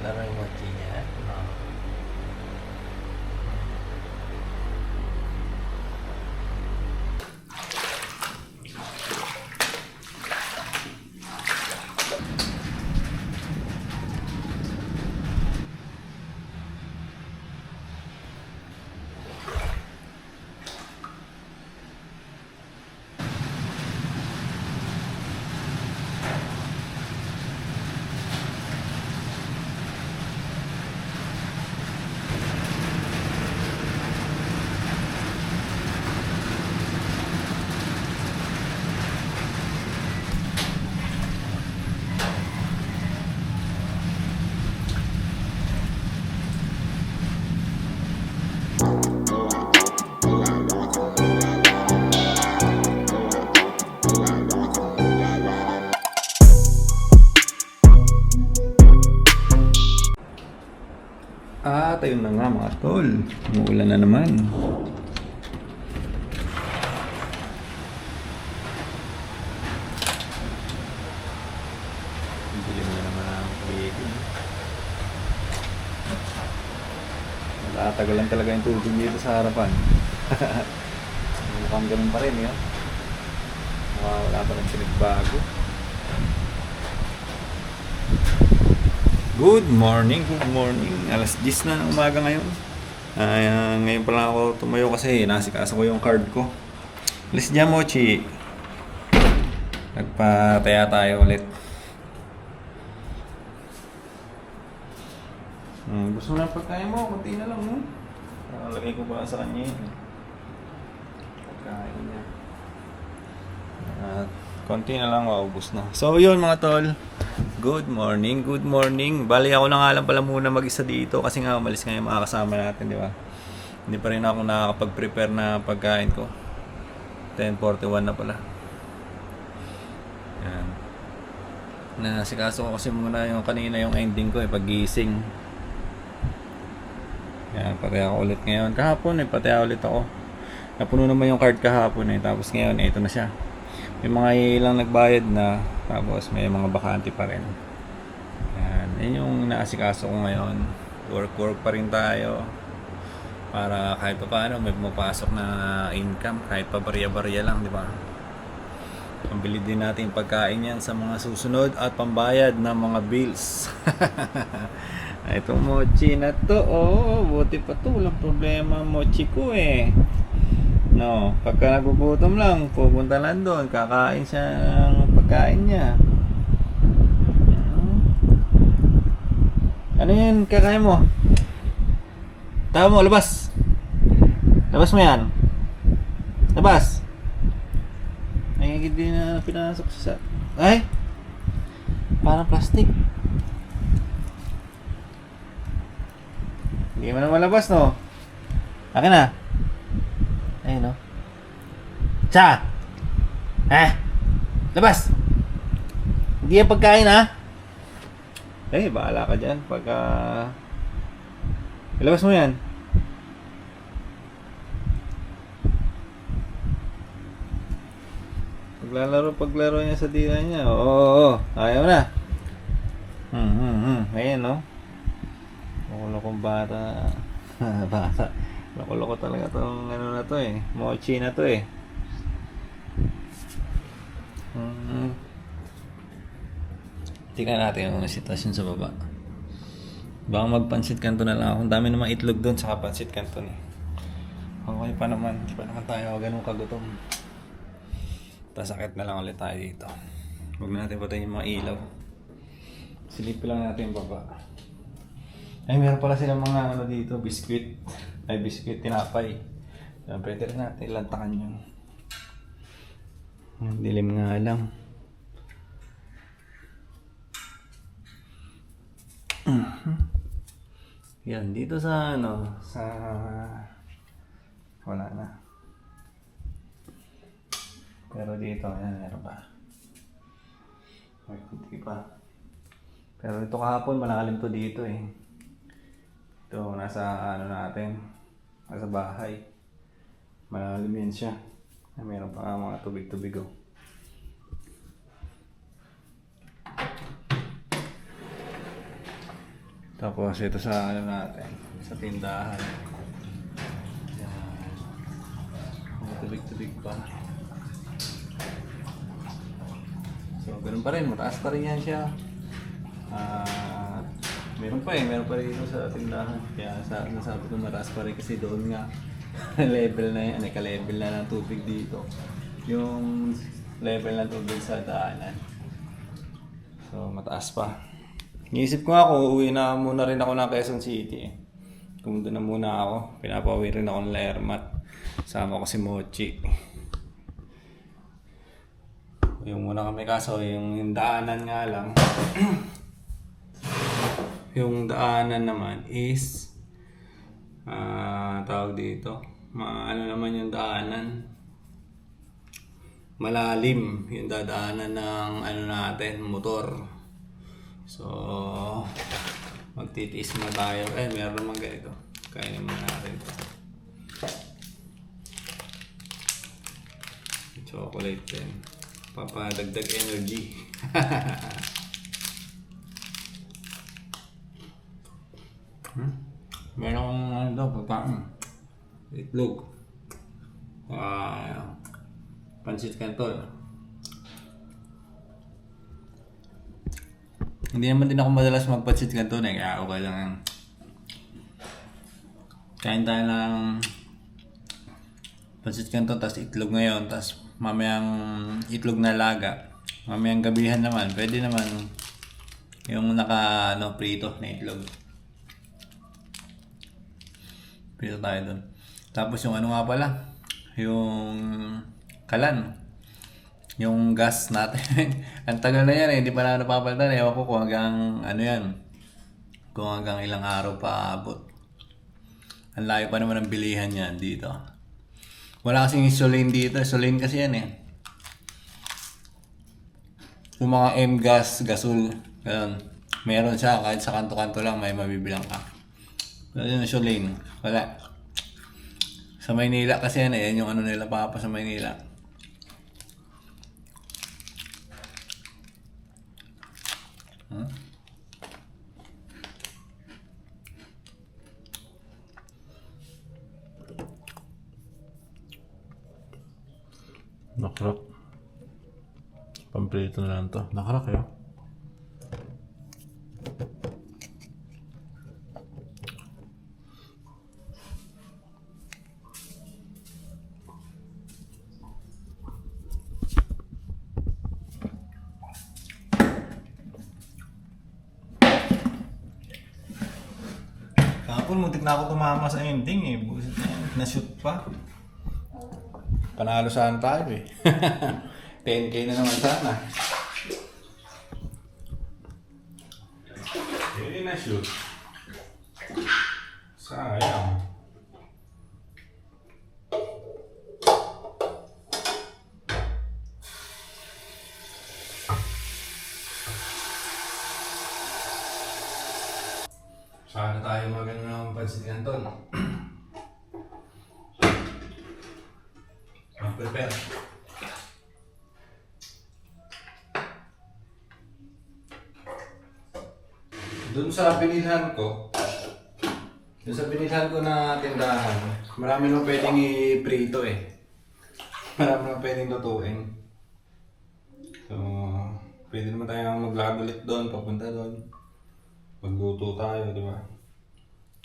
Laro yung mochi niya. At ayun na nga mga tol, umuulan na naman. Dilim na naman ang paligid. Natatagal lang talaga yung tubig dito sa harapan. Mukhang ganun pa rin yun. Wala pa rin pinagbago. Good morning, good morning. Alas 10 na ng umaga ngayon. Ngayon pa lang ako tumayo kasi nasikasa ko yung card ko. Alis dyan, Mochi. Nagpataya tayo ulit. Gusto mo na pagkain mo? Kunti na lang, no? Lagay ko pa sa kanya yun. Pagkain niya. At konti na lang, maubos na. So yun mga tol. Good morning, good morning. Bali ako na nga lang pala muna mag-isa dito kasi nga umalis nga yung mga kasama natin, di ba? Hindi pa rin ako nakakapag-prepare na pagkain ko. 10:41 na pala. Yan. Nasikaso ko kasi muna yung kanina yung ending ko pag-gising. Yan, pati ako ulit ngayon. Kahapon pati ulit ako. Napuno naman yung card kahapon tapos ngayon ito na siya. May mga ilang nagbayad na, tapos may mga bakante pa rin. Yan yung naasikaso ko ngayon. Work pa rin tayo. Para kahit pa paano may pumapasok na income, kahit pa barya-barya lang, di ba? Pambili din natin pagkain yan sa mga susunod at pambayad ng mga bills. Itong mochi na to, buti pa to, walang problema mochi ko No, pagka nagugutom lang, pupunta lang doon, kakain siya ng pagkain niya. Ano yun, kakain mo? Tawa mo, labas! Labas mo yan! Labas! Ay, hindi na pinasok sa... Ay! Parang plastic. Hindi mo na malabas, no? Akin na! Ayun, no? Tsa! Labas! Hindi yan pagkain, ha? Bahala ka dyan. Pagka... Ilabas mo yan. Paglaro niya sa dila niya. Oo. Ayaw na. Ayun, no? Loko-lokong bata. Bata. Loko-loko talaga tong ano na to mochi na to Tingnan natin yung sitwasyon sa baba. Baka magpansit kanto na lang ako. Ang dami namang itlog doon sa pansit kanto Okay pa naman. Hindi pa naman tayo ganun kagutom. Pasakit na lang ulit tayo dito. Huwag na natin patayin yung mga ilaw. Silipin lang natin yung baba. Meron pala silang mga ano dito, biskuit. Biskuit, tinapay. Pwede rin natin lantakan yun. Dilim nga lang. Yan, dito sa wala na. Pero dito, meron pa. Hindi pa. Pero ito kahapon, malakalim to dito Ito, nasa natin. Nasa bahay. Malalim yan siya. Meron pa nga mga tubig-tubig Tapos ito sa ano natin, sa tindahan. Yan. May tubig-tubig pa. So, ganun pa rin. Mataas pa rin yan siya. Meron pa rin dito sa tindahan. Kaya nasabi ko mataas pa rin kasi doon nga level na yan. Ka-level na ng tubig dito. Yung level ng tubig sa daanan. So, mataas pa. Iisip ko nga kung uuwi na muna rin ako ng Quezon City. Kumunta na muna ako. Pinapauwi rin ako ng Lermat. Sama ko si Mochi. Yung muna kami kaso, yung daanan nga lang. Yung daanan naman is tawag dito. Ano naman yung daanan? Malalim yung dadaanan ng ano natin, motor. So, magtitiis muna tayo. Meron naman ganito. Kainin muna natin ito. Chocolate din. Papadagdag energy. Meron akong ano daw, pagkain. Itlog. Pansit Canton. Hindi naman din ako madalas magpansit Canton kaya okay lang yan. Kain tayo ng pansit Canton, tapos itlog ngayon, tapos mamayang itlog na laga. Mamayang gabihan naman, pwede naman yung prito na itlog. Prito tayo dun. Tapos yung ano nga pala, yung kalan. Yung gas natin. Ang tagal na yan hindi pa na napapalitan. Ewan ko kung hanggang ano yan. Kung hanggang ilang araw pa abot. Ang layo pa naman ang bilihan yan dito. Wala kasing Isolane dito. Isolane kasi yan Yung mga M-gas, gasol. Ganun. Meron siya. Kahit sa kanto-kanto lang may mabibilang ka. Pero yung Isolane. Wala. Sa Maynila kasi yan yung ano nila papa sa Maynila. Nakrak. Pamprito na lang to. Nakrak eh. Kahapon muntik na ako tumama sa ending Buset na yan. Na-shoot pa. Panalo saan tayo 10K na naman sana. Hindi na-shoot. Sayang. Sana tayo magano ng pansit Canton. Prepare. Doon sa binilhan ko na tindahan, marami naman pwedeng i-prito Marami naman pwedeng lutuin. So, pwede naman tayong maglakad ulit doon, papunta doon. Magluto tayo, di ba?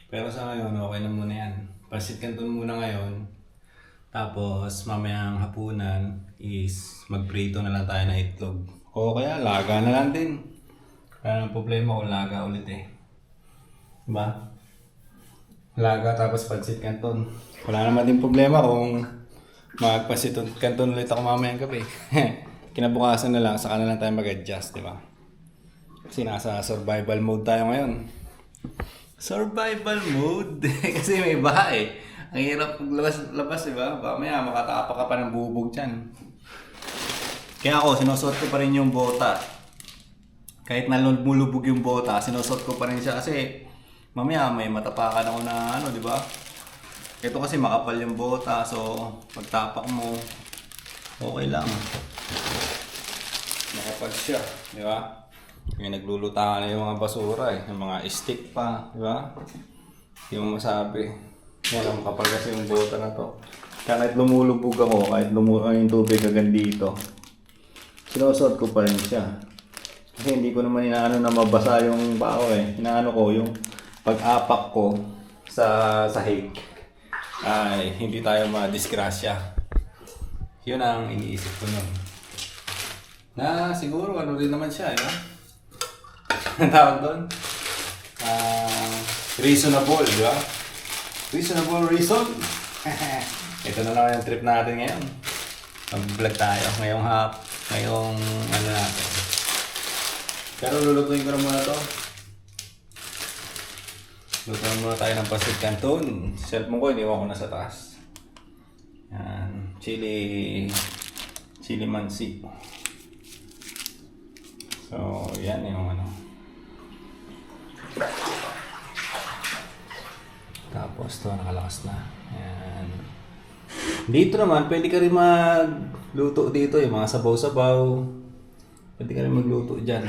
Pero sa ngayon, okay na muna yan. Pansit Canton muna ngayon. Tapos, mamayang hapunan is magprito na lang tayo ng itlog. O kaya, laga na lang din. Kaya ang problema ko, laga ulit Diba? Laga tapos pansit Canton. Wala naman din problema kung magpansit Canton ulit ako mamayang gabi. Kinabukasan na lang, saka na lang tayo mag-adjust, diba? Kasi nasa survival mode tayo ngayon. Survival mode? Kasi may baha Ang hirap labas, diba? Mamaya makatapa ka pa ng bubog dyan. Kaya ako, sinusuot ko pa rin yung bota. Kahit nalulubog yung bota, sinusuot ko pa rin siya kasi mamaya may matapakan ako na diba? Ito kasi makapal yung bota, so pagtapak mo, okay lang. Makapal siya, diba? May nagluluta na yung mga basura eh. Yung mga stick pa, di ba? Hindi mo masabi. Yan ang kapal kasi yung bota na to. Kahit lumulubog ako, kahit yung tubig hanggang dito, sinusuot ko pa rin siya. Kasi hindi ko naman inaano na mabasa yung bao eh. Inaano ko yung pag-apak ko sa sahig ay hindi tayo madisgrasya. Yun ang iniisip ko nun. Na siguro ano rin naman siya, ang tawag doon? Reasonable, di ba? Reasonable reason. Ito na lang yung trip natin ngayon. Mag-vlog tayo ngayong ano natin. Pero lulutuin ko na muna to. Lutuin muna tayo ng pancit canton. Cellphone ko, iniwan ko na sa taas. Yan. Chili mansi. So, yan yung ano. Tapos to, nakalakas na. Yan. Dito naman, pwede ka rin magluto dito. Yung mga sabaw-sabaw. Pwede ka rin magluto dyan.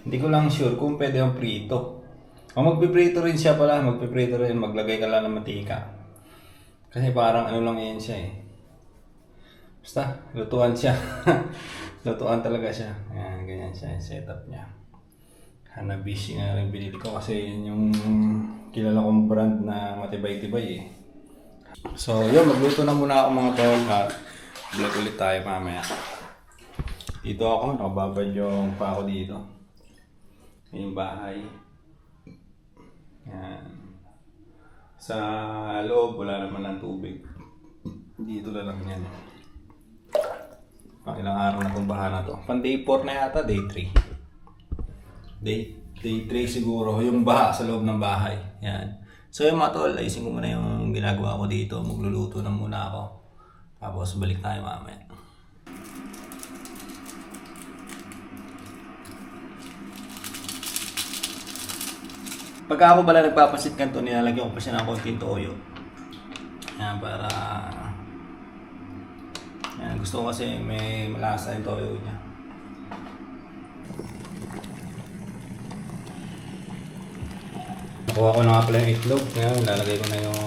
Hindi ko lang sure kung pwede yung prito. O magpiprito rin siya pala. Magpiprito rin. Maglagay ka lang ng mantika. Kasi parang ano lang yan siya eh. Basta, lutuan siya. Lutuan talaga siya. Ayan, ganyan siya yung setup niya. Hanabishi nga rin binili ko kasi yun yung kilala kong brand na matibay-tibay eh. So yun, magluto na muna ako mga tol at vlog ulit tayo mamaya. Dito ako, nakababad yung pa ako dito. Yung bahay. Yan. Sa loob, wala naman ng tubig. Dito na lang yan. Pang ilang araw na itong baha na to. Pan day 4 na yata, day 3. Day 3 siguro, yung baha sa loob ng bahay. Yan. So yung mga tol, ayusin ko muna yung ginagawa ko dito. Magluluto na muna ako. Tapos balik tayo mamaya. Pagka ako pala nagpapasit kanto, nilalagyan ko pa siya ng konting toyo. Yan, para... Yan, gusto ko kasi may malasa yung toyo niya. Nakuha ko na nga pala yung itlog. Ngayon, lalagay ko na yung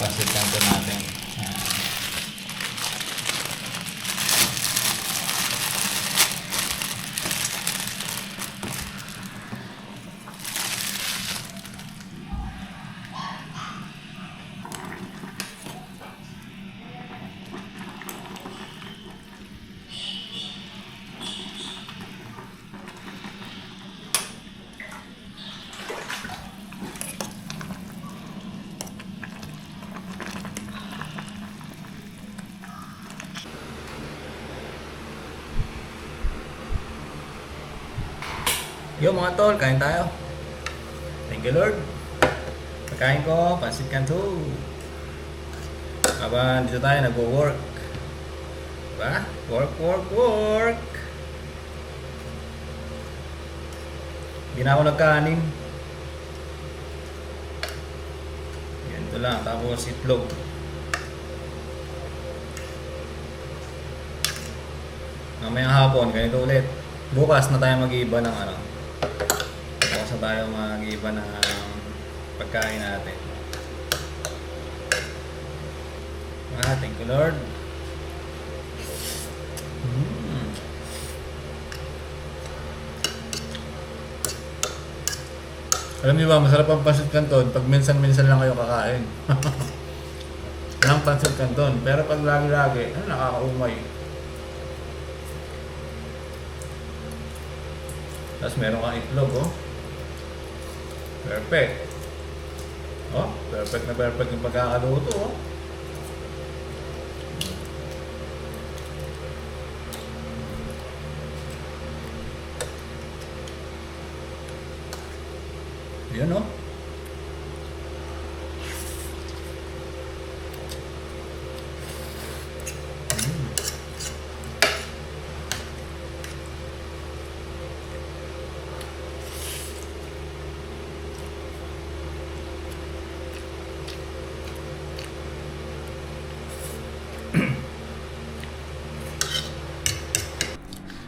pancit canton natin. Yan. Yo mga tol, kain tayo. Thank you Lord. Pagkain ko, pancit canton. Habang dito tayo nagwo-work. Diba? Work. Hindi na ako nagkanin. Ganito lang, tapos itlog. Mamayang hapon, ganito ulit. Bukas na tayo mag-iiba ng ano. Bukas na tayo mag-iiba ng pagkain natin. Thank you Lord. Alam niyo ba, masarap ang pancit canton pag minsan-minsan lang kayo kakain. Ang pancit canton. Pero pag lagi-lagi, nakakaumay. Tapos meron kang itlog, oh. Perfect. Oh, perfect na perfect yung pagkakaluto, oh. Yan, oh.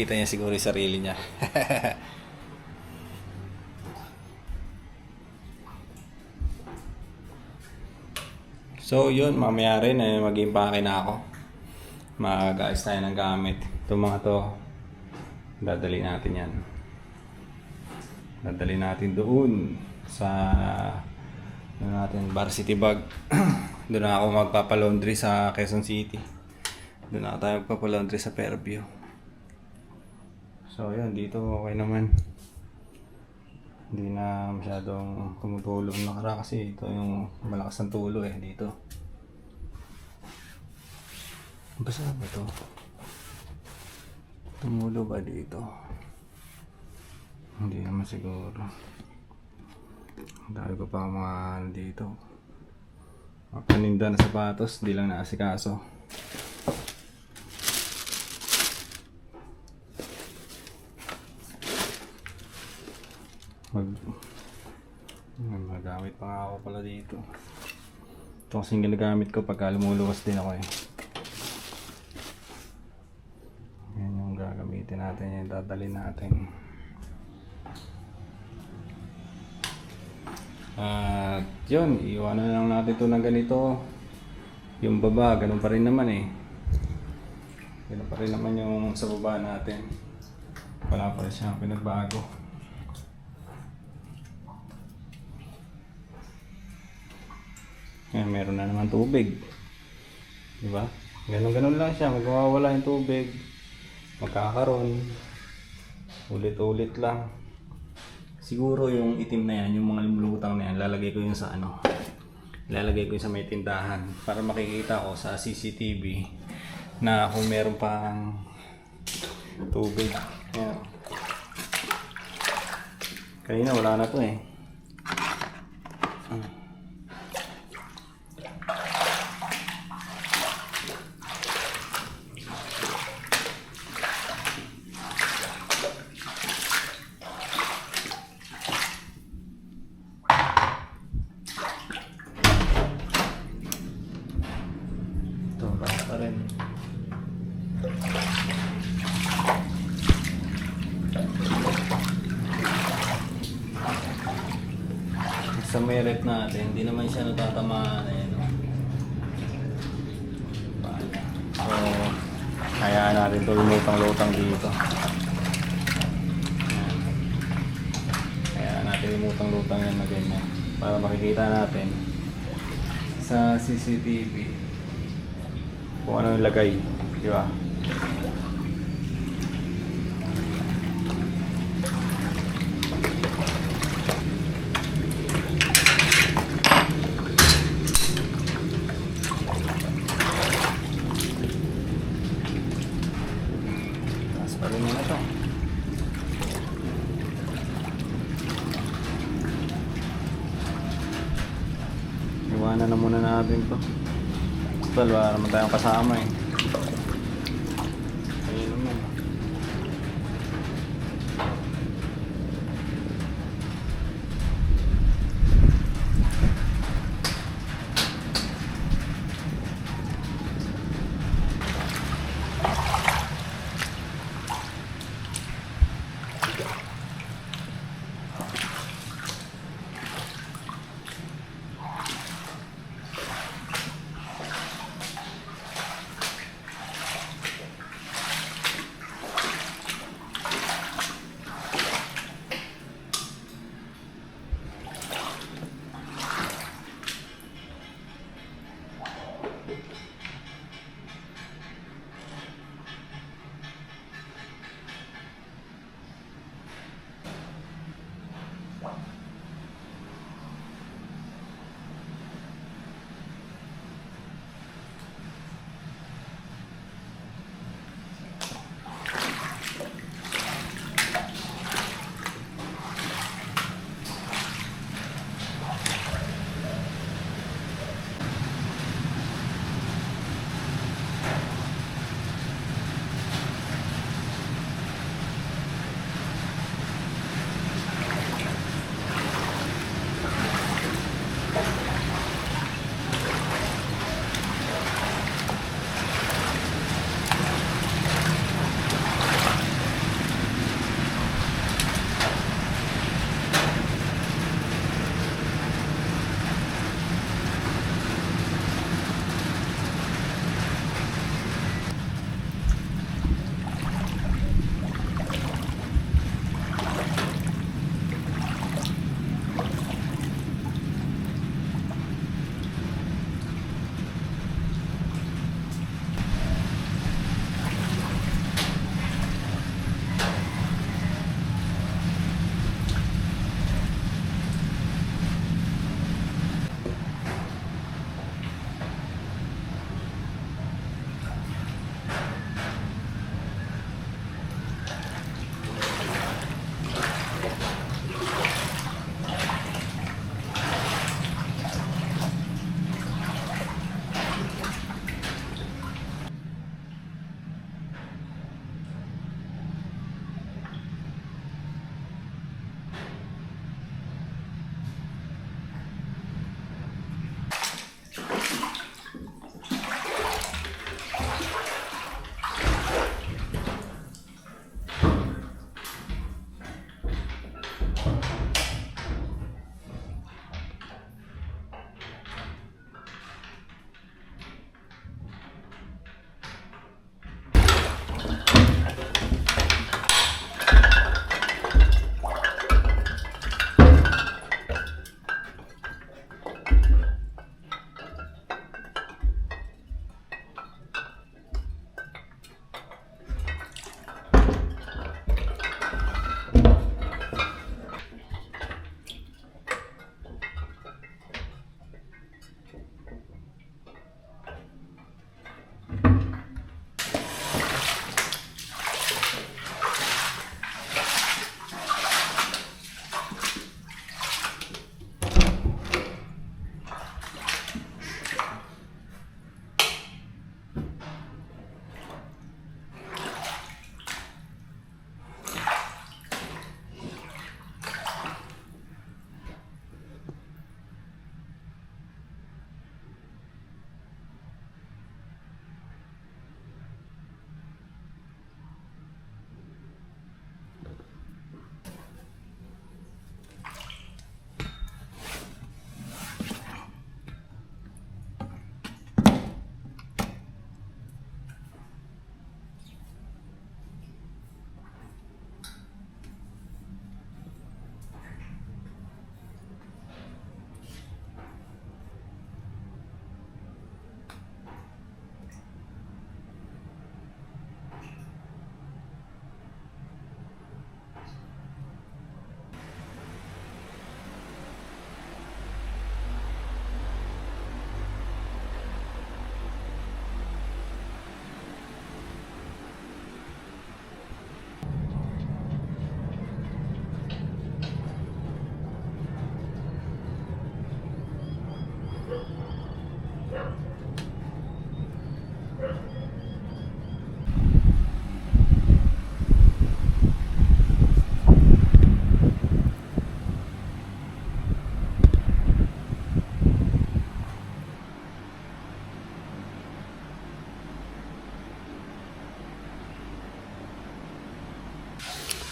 Nakikita niya siguro yung sarili niya. So yun, mamaya rin mag-impake na ako. Mag-ayos tayo ng gamit. Itong mga to, dadali natin yan. Dadali natin doon sa Varsity Bag. Doon na ako magpapalaundry sa Quezon City. Doon na tayo magpapalaundry sa Fairview. So yun, dito okay naman. Hindi na masyadong tumutulong nakara kasi ito yung malakas ng tulo dito. Basta ba ito? Tumulo ba dito? Hindi naman siguro. Dahil ko pa mga dito. Mga paninda na sapatos, di lang naasikaso. Magamit pa nga ako pala dito. Ito kasing ginagamit ko pagka lumuluwas din ako Yan yung gagamitin natin, yung dadalhin natin. At yun, iwanan lang natin ito ng ganito. Yung baba, ganun pa rin naman Ganun pa rin naman yung sa baba natin. Wala pa rin siyang pinagbago. Ngayon, meron na naman tubig. Diba? Ganun-ganun lang siya. Magwawala yung tubig. Magkakaroon. Ulit-ulit lang. Siguro yung itim na yan, yung mga lumulutang na yan, lalagay ko yun sa lalagay ko yun sa may tindahan para makikita ko sa CCTV na kung meron pang tubig. Ayan. Kanina wala na to pa rin. Sa may rep natin, hindi naman siya natatamaan So, hayaan natin ito lumutang-lutang dito. Hayaan natin lumutang-lutang yan na ganyan para makikita natin sa CCTV kung ano yung lagay, di ba? Taas pa rin na ito. Iwanan na muna natin ito. Wala naman tayong kasama Ayun naman.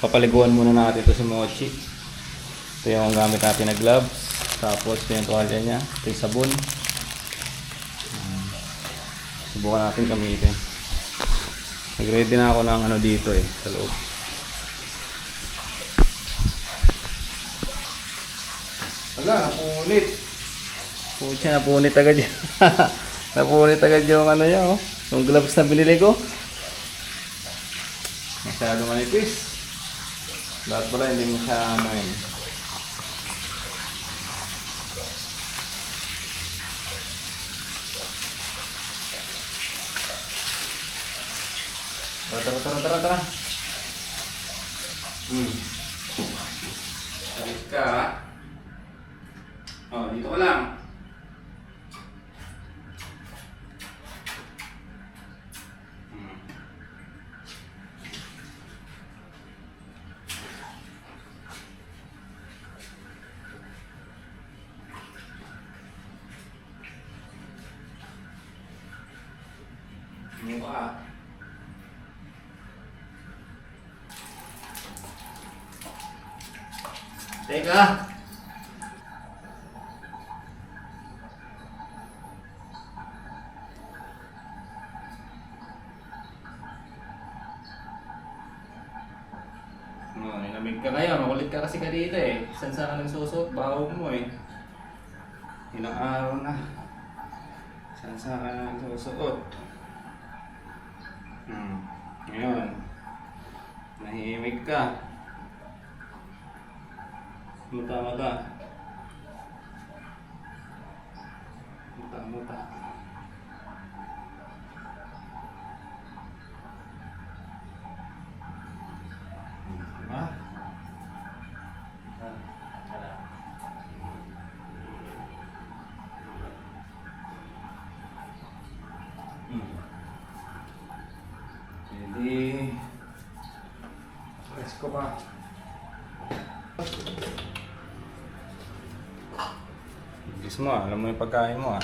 Papaliguan muna natin ito si Mochi. Ito yung gamit natin na gloves. Tapos ito yung tuwalya niya. Ito yung sabon. Subukan natin gamitin. Nag-ready na ako ng ano dito sa loob. Wala, napunit. Pucha, napunit agad yun. Napunit agad yung ano niya, oh. Yung gloves na binili ko. Masyado manipis. Lahat pala hindi mo siya ano yun. Tara. Salit ka. Oh, dito ka lang. Mukha. Teka. Nilamig ka ngayon. Makulit ka kasi ka dito Saan ka nagsusot? Baho mo Ilang araw na. Saan ka nagsusot? Ngayon. Nahimig ka. Muta. Diba? Jadi presko pa. Bilis mo alam mo yung pagkain mo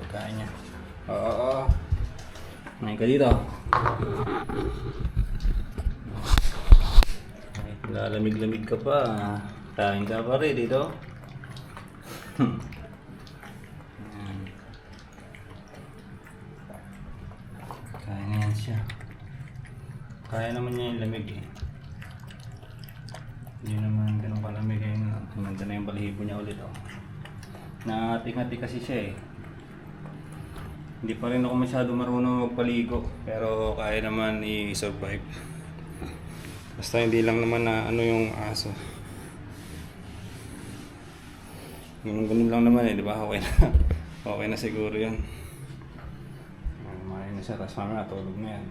Pagkain niya. Oo. Ngayon ka dito. Lalamig-lamig ka pa. Kain ka pa rin dito. Kain na yan siya. Kaya naman niya yung lamig Hindi naman ganun kalamig Tumanda na yung balahibo niya ulit Nangati-ngati kasi siya Hindi pa rin ako masyado marunong magpaligo pero kaya naman i-survive. Basta hindi lang naman na ano yung aso. Ganun lang naman di ba? Okay na. Okay na siguro 'yan. Kumain na siya, tapos mamaya tulog na yan.